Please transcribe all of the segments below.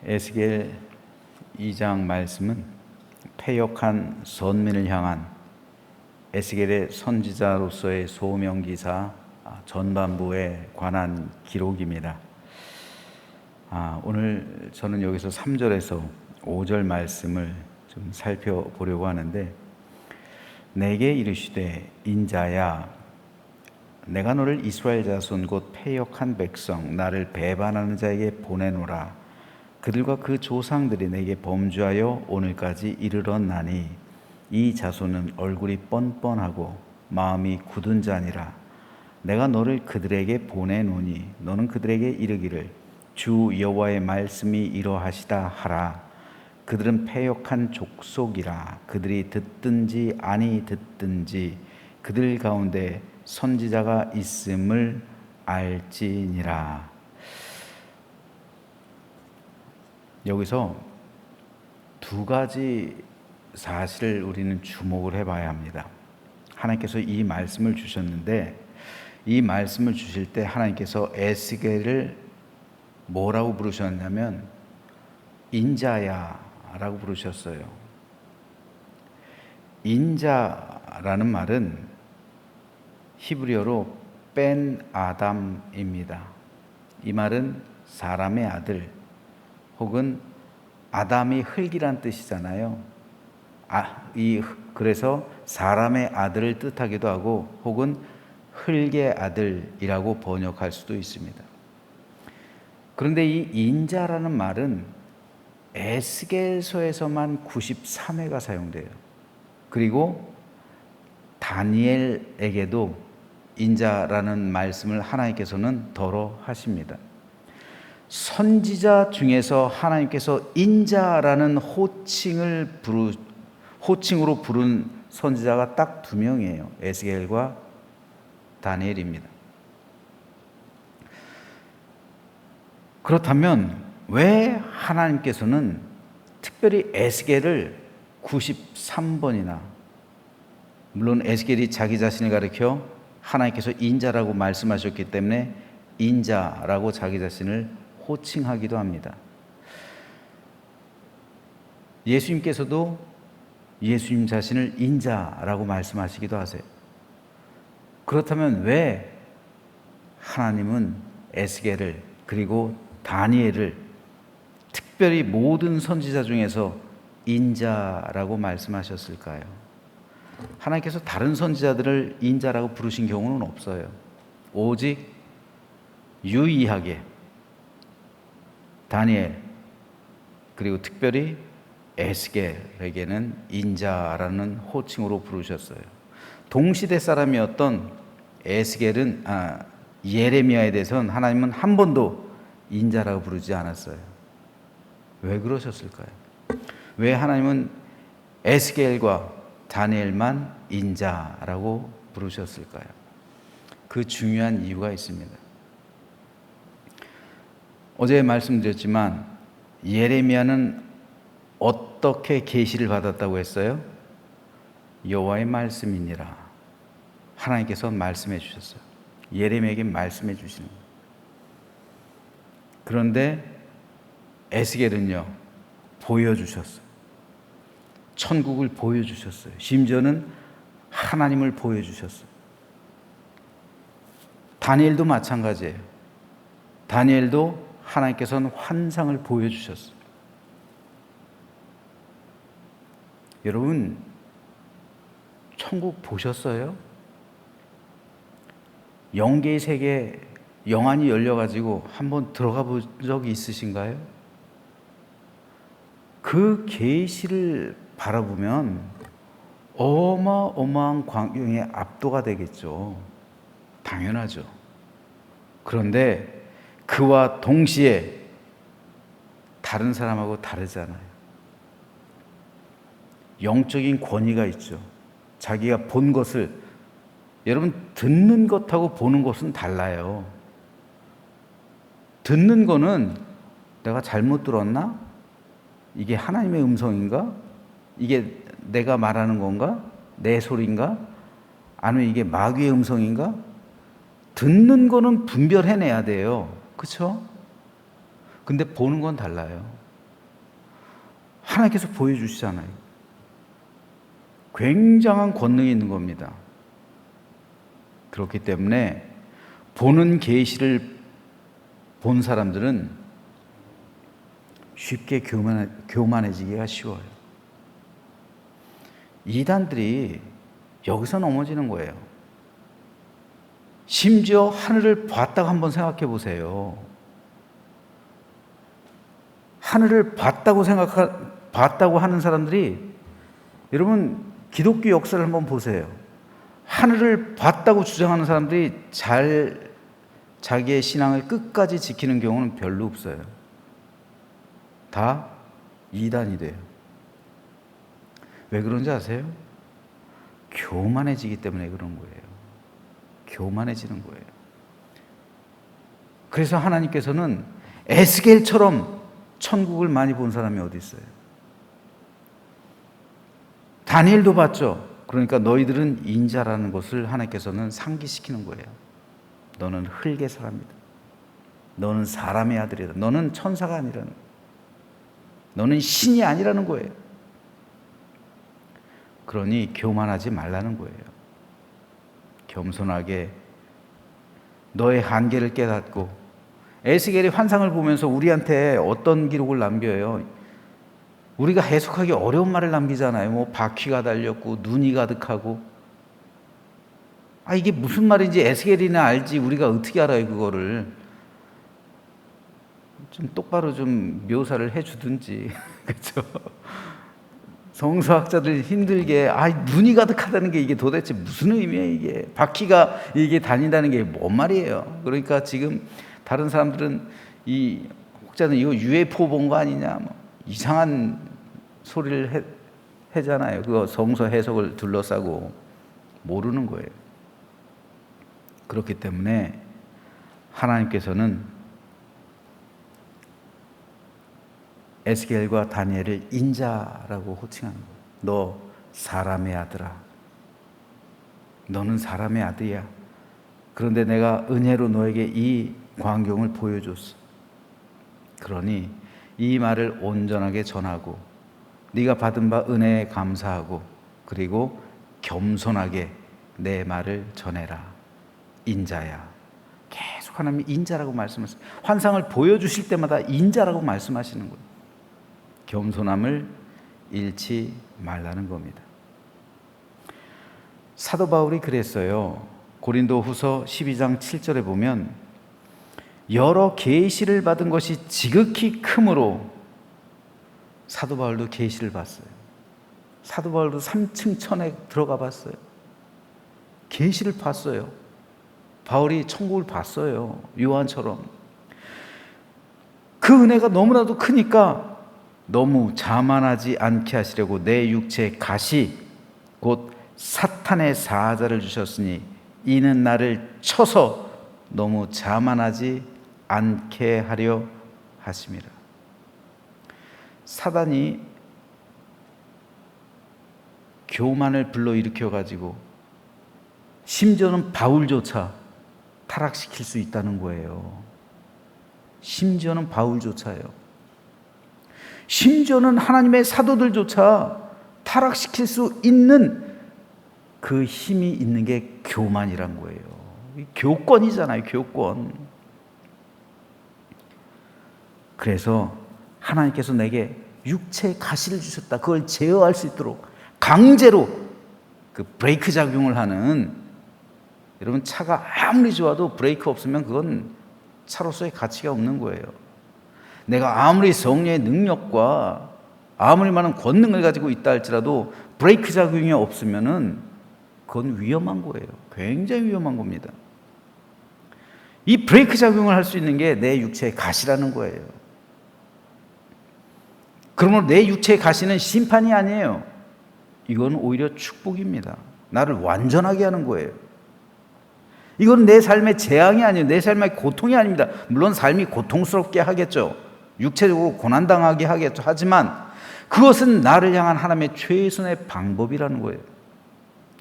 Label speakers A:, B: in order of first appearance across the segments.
A: 에스겔 2장 말씀은 패역한 선민을 향한 에스겔의 선지자로서의 소명기사 전반부에 관한 기록입니다. 오늘 저는 여기서 3절에서 5절 말씀을 좀 살펴보려고 하는데, 내게 이르시되 인자야, 내가 너를 이스라엘 자손 곧 패역한 백성 나를 배반하는 자에게 보내노라. 그들과 그 조상들이 내게 범죄하여 오늘까지 이르렀나니 이 자손은 얼굴이 뻔뻔하고 마음이 굳은 자니라. 내가 너를 그들에게 보내노니 너는 그들에게 이르기를 주 여호와의 말씀이 이러하시다 하라. 그들은 패역한 족속이라. 그들이 듣든지 아니 듣든지 그들 가운데 선지자가 있음을 알지니라. 여기서 두 가지 사실을 우리는 주목을 해봐야 합니다. 하나님께서 이 말씀을 주셨는데, 이 말씀을 주실 때 하나님께서 에스겔을 뭐라고 부르셨냐면 인자야 라고 부르셨어요. 인자라는 말은 히브리어로 벤 아담입니다. 이 말은 사람의 아들 혹은 아담이 흙이란 뜻이잖아요. 그래서 사람의 아들을 뜻하기도 하고 혹은 흙의 아들이라고 번역할 수도 있습니다. 그런데 이 인자라는 말은 에스겔서에서만 93회가 사용돼요. 그리고 다니엘에게도 인자라는 말씀을 하나님께서는 더러 하십니다. 선지자 중에서 하나님께서 인자라는 호칭으로 부른 선지자가 딱 두 명이에요. 에스겔과 다니엘입니다. 그렇다면 왜 하나님께서는 특별히 에스겔을 93번이나, 물론 에스겔이 자기 자신을 가리켜 하나님께서 인자라고 말씀하셨기 때문에 인자라고 자기 자신을 호칭하기도 합니다. 예수님께서도 예수님 자신을 인자라고 말씀하시기도 하세요. 그렇다면 왜 하나님은 에스겔을 그리고 다니엘을 특별히 모든 선지자 중에서 인자라고 말씀하셨을까요? 하나님께서 다른 선지자들을 인자라고 부르신 경우는 없어요. 오직 유일하게 다니엘 그리고 특별히 에스겔에게는 인자라는 호칭으로 부르셨어요. 동시대 사람이었던 예레미야에 대해서는 하나님은 한 번도 인자라고 부르지 않았어요. 왜 그러셨을까요? 왜 하나님은 에스겔과 다니엘만 인자라고 부르셨을까요? 그 중요한 이유가 있습니다. 어제 말씀드렸지만 예레미야는 어떻게 계시를 받았다고 했어요? 여호와의 말씀이니라. 하나님께서 말씀해 주셨어요. 예레미야에게 말씀해 주시는 거예요. 그런데 에스겔은요, 보여주셨어요. 천국을 보여주셨어요. 심지어는 하나님을 보여주셨어요. 다니엘도 마찬가지예요. 다니엘도 하나님께서는 환상을 보여주셨어요. 여러분, 천국 보셨어요? 영계의 세계 영안이 열려가지고 한번 들어가 본 적이 있으신가요? 그 계시를 바라보면 어마어마한 광경에 압도가 되겠죠. 당연하죠. 그런데 그와 동시에 다른 사람하고 다르잖아요. 영적인 권위가 있죠. 자기가 본 것을, 여러분, 듣는 것하고 보는 것은 달라요. 듣는 거는 내가 잘못 들었나? 이게 하나님의 음성인가? 이게 내가 말하는 건가? 내 소리인가? 아니면 이게 마귀의 음성인가? 듣는 거는 분별해내야 돼요. 그렇죠? 근데 보는 건 달라요. 하나님께서 보여주시잖아요. 굉장한 권능이 있는 겁니다. 그렇기 때문에 보는 계시를 본 사람들은 쉽게 교만해지기가 쉬워요. 이단들이 여기서 넘어지는 거예요. 심지어 하늘을 봤다고 한번 생각해 보세요. 하늘을 봤다고 하는 사람들이, 여러분 기독교 역사를 한번 보세요. 하늘을 봤다고 주장하는 사람들이 자기의 신앙을 끝까지 지키는 경우는 별로 없어요. 다 이단이 돼요. 왜 그런지 아세요? 교만해지기 때문에 그런 거예요. 교만해지는 거예요. 그래서 하나님께서는 에스겔처럼 천국을 많이 본 사람이 어디 있어요? 다니엘도 봤죠. 그러니까 너희들은 인자라는 것을 하나님께서는 상기시키는 거예요. 너는 흙의 사람이다. 너는 사람의 아들이다. 너는 천사가 아니라는 거예요. 너는 신이 아니라는 거예요. 그러니 교만하지 말라는 거예요. 겸손하게 너의 한계를 깨닫고, 에스겔이 환상을 보면서 우리한테 어떤 기록을 남겨요? 우리가 해석하기 어려운 말을 남기잖아요. 뭐 바퀴가 달렸고 눈이 가득하고. 이게 무슨 말인지 에스겔이나 알지 우리가 어떻게 알아요? 그거를 좀 똑바로 좀 묘사를 해주든지. 그렇죠? 성서학자들 힘들게 눈이 가득하다는 게 이게 도대체 무슨 의미예요? 이게 바퀴가 이게 다닌다는 게 뭔 말이에요? 그러니까 지금 다른 사람들은 이 혹자는 이거 UFO 본 거 아니냐, 뭐 이상한 소리를 하잖아요. 그거 성서 해석을 둘러싸고 모르는 거예요. 그렇기 때문에 하나님께서는 에스겔과 다니엘을 인자라고 호칭하는 거예요. 너 사람의 아들아. 너는 사람의 아들이야. 그런데 내가 은혜로 너에게 이 광경을 보여줬어. 그러니 이 말을 온전하게 전하고 네가 받은 바 은혜에 감사하고 그리고 겸손하게 내 말을 전해라. 인자야. 계속 하나님이 인자라고 말씀하세요. 환상을 보여주실 때마다 인자라고 말씀하시는 거예요. 겸손함을 잃지 말라는 겁니다. 사도 바울이 그랬어요. 고린도후서 12장 7절에 보면 여러 계시를 받은 것이 지극히 크므로, 사도 바울도 계시를 봤어요. 사도 바울도 3층 천에 들어가 봤어요. 계시를 봤어요. 바울이 천국을 봤어요. 요한처럼. 그 은혜가 너무나도 크니까 너무 자만하지 않게 하시려고 내 육체에 가시 곧 사탄의 사자를 주셨으니 이는 나를 쳐서 너무 자만하지 않게 하려 하심이라. 사단이 교만을 불러일으켜 가지고 심지어는 바울조차 타락시킬 수 있다는 거예요. 심지어는 바울조차요. 심지어는 하나님의 사도들조차 타락시킬 수 있는 그 힘이 있는 게 교만이란 거예요. 교권이잖아요, 교권. 그래서 하나님께서 내게 육체의 가시를 주셨다. 그걸 제어할 수 있도록 강제로 그 브레이크 작용을 하는, 여러분 차가 아무리 좋아도 브레이크 없으면 그건 차로서의 가치가 없는 거예요. 내가 아무리 성령의 능력과 아무리 많은 권능을 가지고 있다 할지라도 브레이크 작용이 없으면은 그건 위험한 거예요. 굉장히 위험한 겁니다. 이 브레이크 작용을 할 수 있는 게 내 육체의 가시라는 거예요. 그러므로 내 육체의 가시는 심판이 아니에요. 이건 오히려 축복입니다. 나를 완전하게 하는 거예요. 이건 내 삶의 재앙이 아니에요. 내 삶의 고통이 아닙니다. 물론 삶이 고통스럽게 하겠죠. 육체적으로 고난당하게 하겠죠. 하지만 그것은 나를 향한 하나님의 최선의 방법이라는 거예요.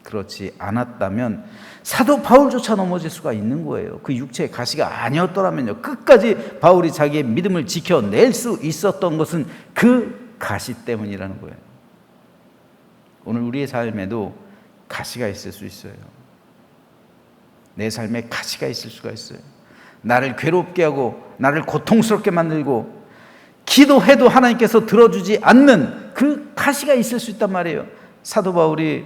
A: 그렇지 않았다면 사도 바울조차 넘어질 수가 있는 거예요. 그 육체의 가시가 아니었더라면요. 끝까지 바울이 자기의 믿음을 지켜낼 수 있었던 것은 그 가시 때문이라는 거예요. 오늘 우리의 삶에도 가시가 있을 수 있어요. 내 삶에 가시가 있을 수가 있어요. 나를 괴롭게 하고 나를 고통스럽게 만들고 기도해도 하나님께서 들어주지 않는 그 가시가 있을 수 있단 말이에요. 사도 바울이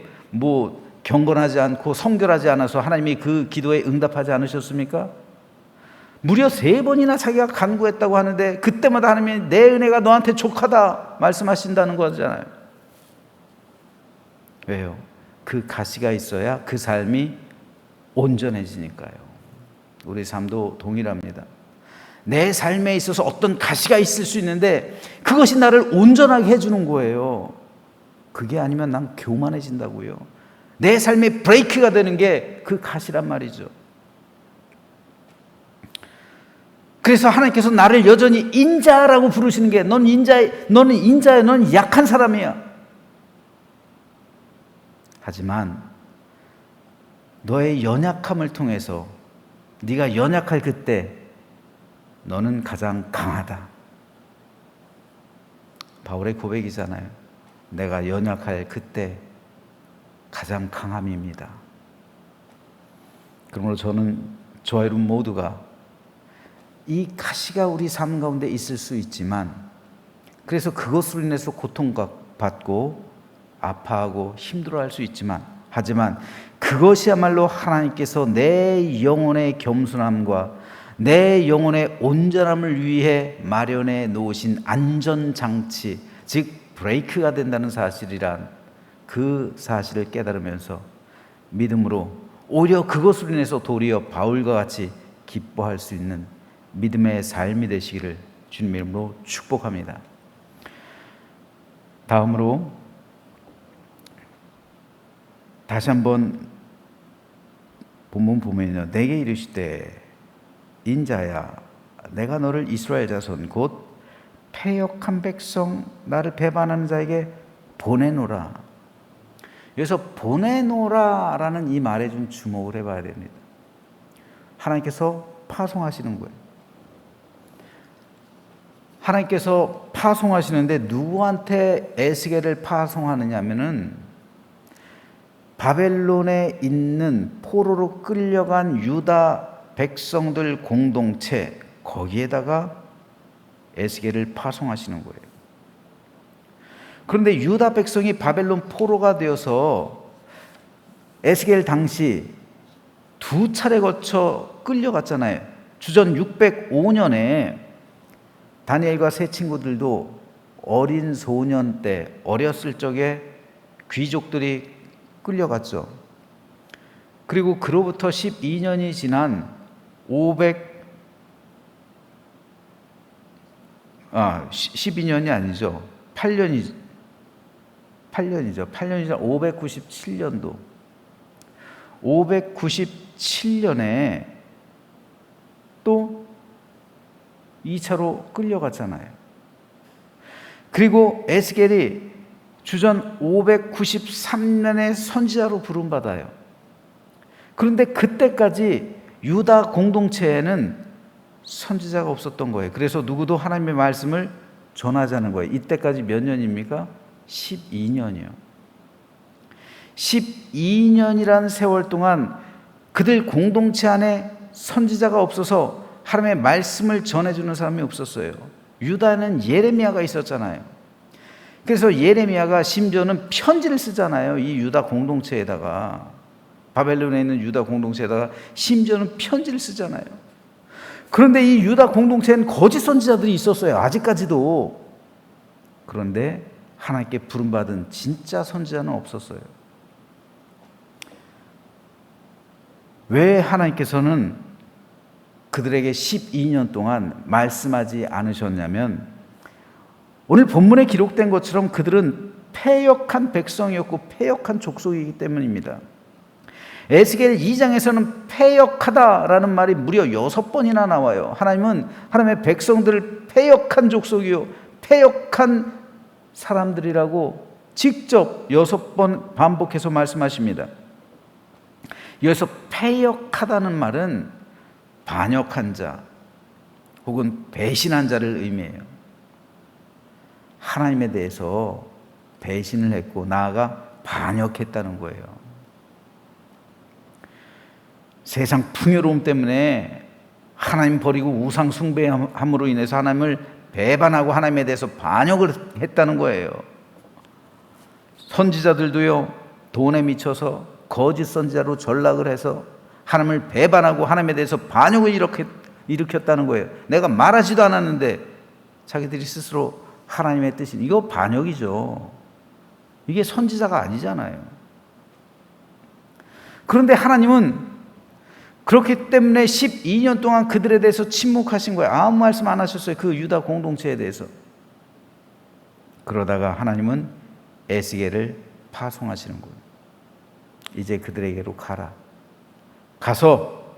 A: 경건하지 않고 성결하지 않아서 하나님이 그 기도에 응답하지 않으셨습니까? 무려 3번이나 자기가 간구했다고 하는데 그때마다 하나님이 내 은혜가 너한테 족하다 말씀하신다는 거잖아요. 왜요? 그 가시가 있어야 그 삶이 온전해지니까요. 우리 삶도 동일합니다. 내 삶에 있어서 어떤 가시가 있을 수 있는데 그것이 나를 온전하게 해주는 거예요. 그게 아니면 난 교만해진다고요. 내 삶의 브레이크가 되는 게 그 가시란 말이죠. 그래서 하나님께서 나를 여전히 인자라고 부르시는 게 너는 인자야, 너는 약한 사람이야. 하지만 너의 연약함을 통해서 네가 연약할 그때 너는 가장 강하다. 바울의 고백이잖아요. 내가 연약할 그때 가장 강함입니다. 그러므로 저와 여러분 모두가 이 가시가 우리 삶 가운데 있을 수 있지만 그래서 그것으로 인해서 고통받고 아파하고 힘들어할 수 있지만 하지만 그것이야말로 하나님께서 내 영혼의 겸손함과 내 영혼의 온전함을 위해 마련해 놓으신 안전장치, 즉 브레이크가 된다는 사실이란 그 사실을 깨달으면서 믿음으로 오히려 그것으로 인해서 도리어 바울과 같이 기뻐할 수 있는 믿음의 삶이 되시기를 주님의 이름으로 축복합니다. 다음으로 다시 한번 본문 보면요, 내게 이르시되 인자야 내가 너를 이스라엘 자손 곧 패역한 백성 나를 배반하는 자에게 보내노라. 여기서 보내노라라는 이 말에 좀 주목을 해봐야 됩니다. 하나님께서 파송하시는 거예요. 하나님께서 파송하시는데 누구한테 에스겔을 파송하느냐 하면은 바벨론에 있는 포로로 끌려간 유다 백성들 공동체 거기에다가 에스겔을 파송하시는 거예요. 그런데 유다 백성이 바벨론 포로가 되어서 에스겔 당시 2차례 거쳐 끌려갔잖아요. 주전 605년에 다니엘과 세 친구들도 어린 소년 때 어렸을 적에 귀족들이 끌려갔죠. 그리고 그로부터 12년이 지난 12년이 아니죠. 8년이죠. 597년도. 597년에 또 2차로 끌려갔잖아요. 그리고 에스겔이 주전 593년에 선지자로 부름받아요. 그런데 그때까지 유다 공동체에는 선지자가 없었던 거예요. 그래서 누구도 하나님의 말씀을 전하자는 거예요. 이때까지 몇 년입니까? 12년이요. 12년이라는 세월 동안 그들 공동체 안에 선지자가 없어서 하나님의 말씀을 전해주는 사람이 없었어요. 유다는 예레미야가 있었잖아요. 그래서 예레미야가 심지어는 편지를 쓰잖아요. 이 유다 공동체에다가, 바벨론에 있는 유다 공동체에다가 심지어는 편지를 쓰잖아요. 그런데 이 유다 공동체에는 거짓 선지자들이 있었어요. 아직까지도. 그런데 하나님께 부름받은 진짜 선지자는 없었어요. 왜 하나님께서는 그들에게 12년 동안 말씀하지 않으셨냐면, 오늘 본문에 기록된 것처럼 그들은 패역한 백성이었고 패역한 족속이기 때문입니다. 에스겔 2장에서는 패역하다라는 말이 무려 6번이나 나와요. 하나님은 하나님의 백성들을 패역한 족속이요, 패역한 사람들이라고 직접 6번 반복해서 말씀하십니다. 여기서 패역하다는 말은 반역한 자 혹은 배신한 자를 의미해요. 하나님에 대해서 배신을 했고 나아가 반역했다는 거예요. 세상 풍요로움 때문에 하나님 버리고 우상 숭배함으로 인해서 하나님을 배반하고 하나님에 대해서 반역을 했다는 거예요. 선지자들도요, 돈에 미쳐서 거짓 선지자로 전락을 해서 하나님을 배반하고 하나님에 대해서 반역을 일으켰다는 거예요. 내가 말하지도 않았는데 자기들이 스스로 하나님의 뜻이, 이거 반역이죠. 이게 선지자가 아니잖아요. 그런데 하나님은 그렇기 때문에 12년 동안 그들에 대해서 침묵하신 거예요. 아무 말씀 안 하셨어요. 그 유다 공동체에 대해서. 그러다가 하나님은 에스겔을 파송하시는 거예요. 이제 그들에게로 가라. 가서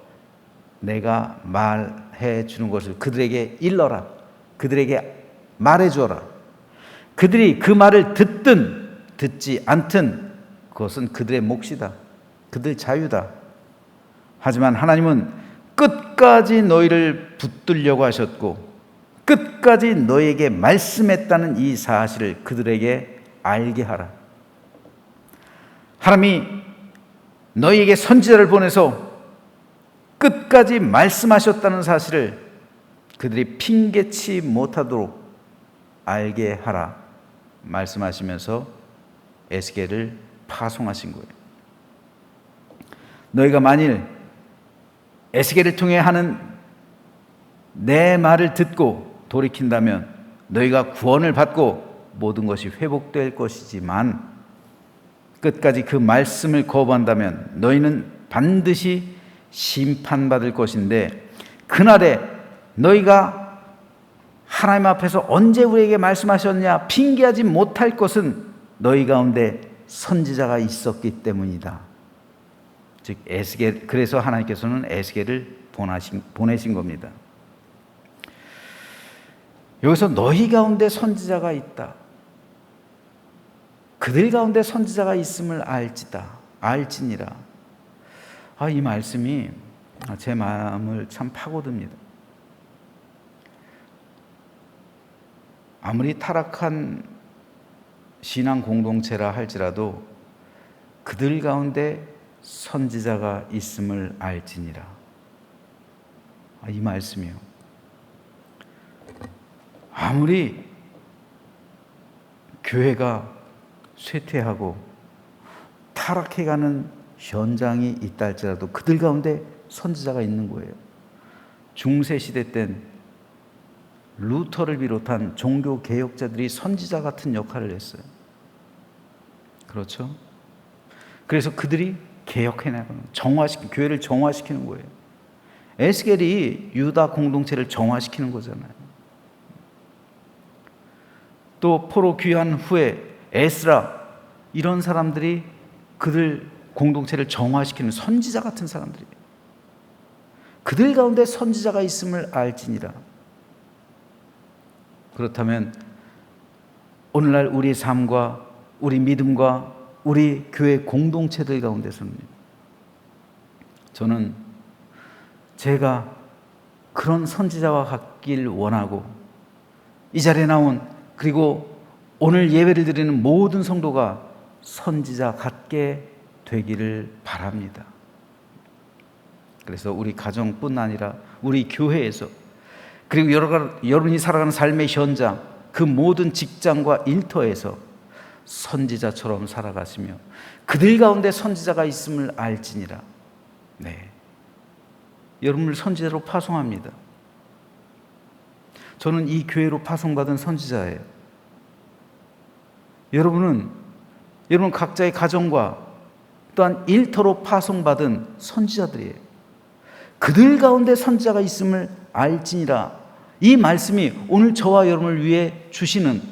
A: 내가 말해 주는 것을 그들에게 일러라. 그들에게 말해 주어라. 그들이 그 말을 듣든 듣지 않든 그것은 그들의 몫이다. 그들 자유다. 하지만 하나님은 끝까지 너희를 붙들려고 하셨고 끝까지 너희에게 말씀했다는 이 사실을 그들에게 알게 하라. 하나님이 너희에게 선지자를 보내서 끝까지 말씀하셨다는 사실을 그들이 핑계치 못하도록 알게 하라 말씀하시면서 에스겔을 파송하신 거예요. 너희가 만일 에스겔을 통해 하는 내 말을 듣고 돌이킨다면 너희가 구원을 받고 모든 것이 회복될 것이지만 끝까지 그 말씀을 거부한다면 너희는 반드시 심판받을 것인데 그날에 너희가 하나님 앞에서 언제 우리에게 말씀하셨냐 핑계하지 못할 것은 너희 가운데 선지자가 있었기 때문이다. 즉 에스겔, 그래서 하나님께서는 에스겔을 보내신 겁니다. 여기서 너희 가운데 선지자가 있다. 그들 가운데 선지자가 있음을 알지니라. 이 말씀이 제 마음을 참 파고듭니다. 아무리 타락한 신앙 공동체라 할지라도 그들 가운데 선지자가 있음을 알지니라. 이 말씀이요. 아무리 교회가 쇠퇴하고 타락해가는 현장이 있다 할지라도 그들 가운데 선지자가 있는 거예요. 중세시대 땐 루터를 비롯한 종교 개혁자들이 선지자 같은 역할을 했어요. 그렇죠? 그래서 그들이 개혁해나가는, 교회를 정화시키는 거예요. 에스겔이 유다 공동체를 정화시키는 거잖아요. 또 포로 귀환 후에 에스라, 이런 사람들이 그들 공동체를 정화시키는 선지자 같은 사람들이에요. 그들 가운데 선지자가 있음을 알지니라. 그렇다면 오늘날 우리 삶과 우리 믿음과 우리 교회 공동체들 가운데서는 저는 제가 그런 선지자와 같길 원하고 이 자리에 나온 그리고 오늘 예배를 드리는 모든 성도가 선지자 같게 되기를 바랍니다. 그래서 우리 가정뿐 아니라 우리 교회에서 그리고 여러분이 살아가는 삶의 현장 그 모든 직장과 일터에서 선지자처럼 살아가시며 그들 가운데 선지자가 있음을 알지니라. 네, 여러분을 선지자로 파송합니다. 저는 이 교회로 파송받은 선지자예요. 여러분 각자의 가정과 또한 일터로 파송받은 선지자들이에요. 그들 가운데 선지자가 있음을 알지니라. 이 말씀이 오늘 저와 여러분을 위해 주시는,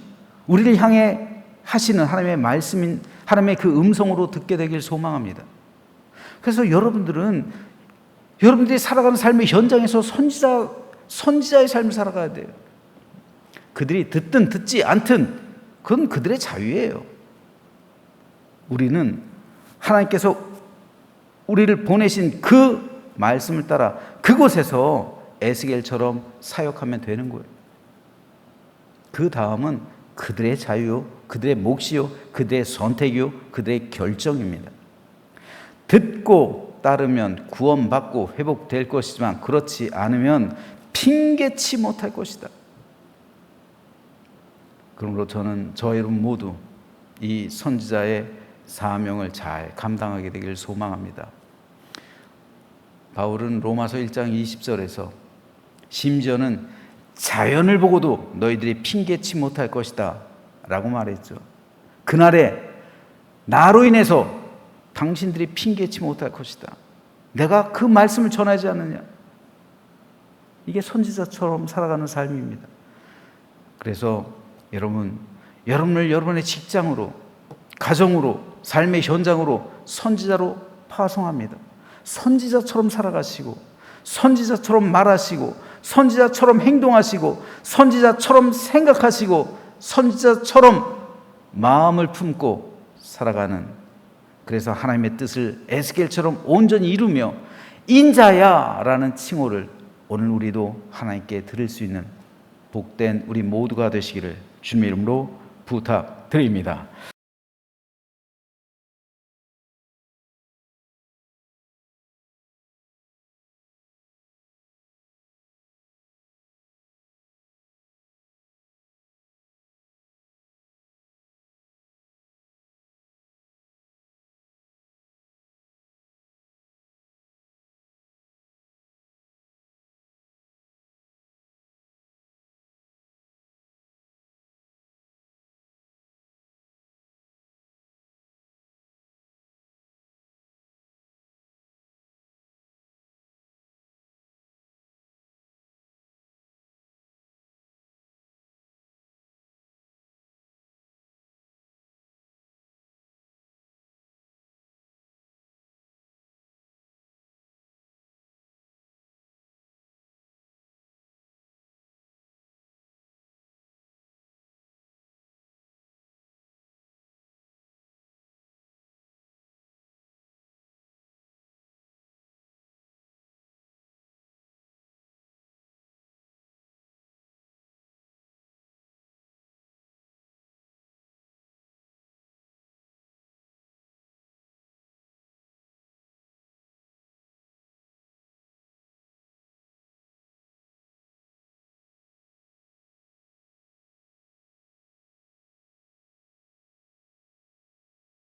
A: 우리를 향해 하시는 하나님의 말씀인, 하나님의 그 음성으로 듣게 되길 소망합니다. 그래서 여러분들이 살아가는 삶의 현장에서 선지자의 삶을 살아가야 돼요. 그들이 듣든 듣지 않든 그건 그들의 자유예요. 우리는 하나님께서 우리를 보내신 그 말씀을 따라 그곳에서 에스겔처럼 사역하면 되는 거예요. 그 다음은 그들의 자유요, 그들의 몫이요, 그들의 선택이요, 그들의 결정입니다. 듣고 따르면 구원받고 회복될 것이지만 그렇지 않으면 핑계치 못할 것이다. 그러므로 저는 저 여러분 모두 이 선지자의 사명을 잘 감당하게 되기를 소망합니다. 바울은 로마서 1장 20절에서 심지어는 자연을 보고도 너희들이 핑계치 못할 것이다 라고 말했죠. 그날에 나로 인해서 당신들이 핑계치 못할 것이다. 내가 그 말씀을 전하지 않느냐. 이게 선지자처럼 살아가는 삶입니다. 그래서 여러분을 여러분의 직장으로, 가정으로, 삶의 현장으로 선지자로 파송합니다. 선지자처럼 살아가시고, 선지자처럼 말하시고, 선지자처럼 행동하시고, 선지자처럼 생각하시고, 선지자처럼 마음을 품고 살아가는, 그래서 하나님의 뜻을 에스겔처럼 온전히 이루며 인자야 라는 칭호를 오늘 우리도 하나님께 드릴 수 있는 복된 우리 모두가 되시기를 주님의 이름으로 부탁드립니다.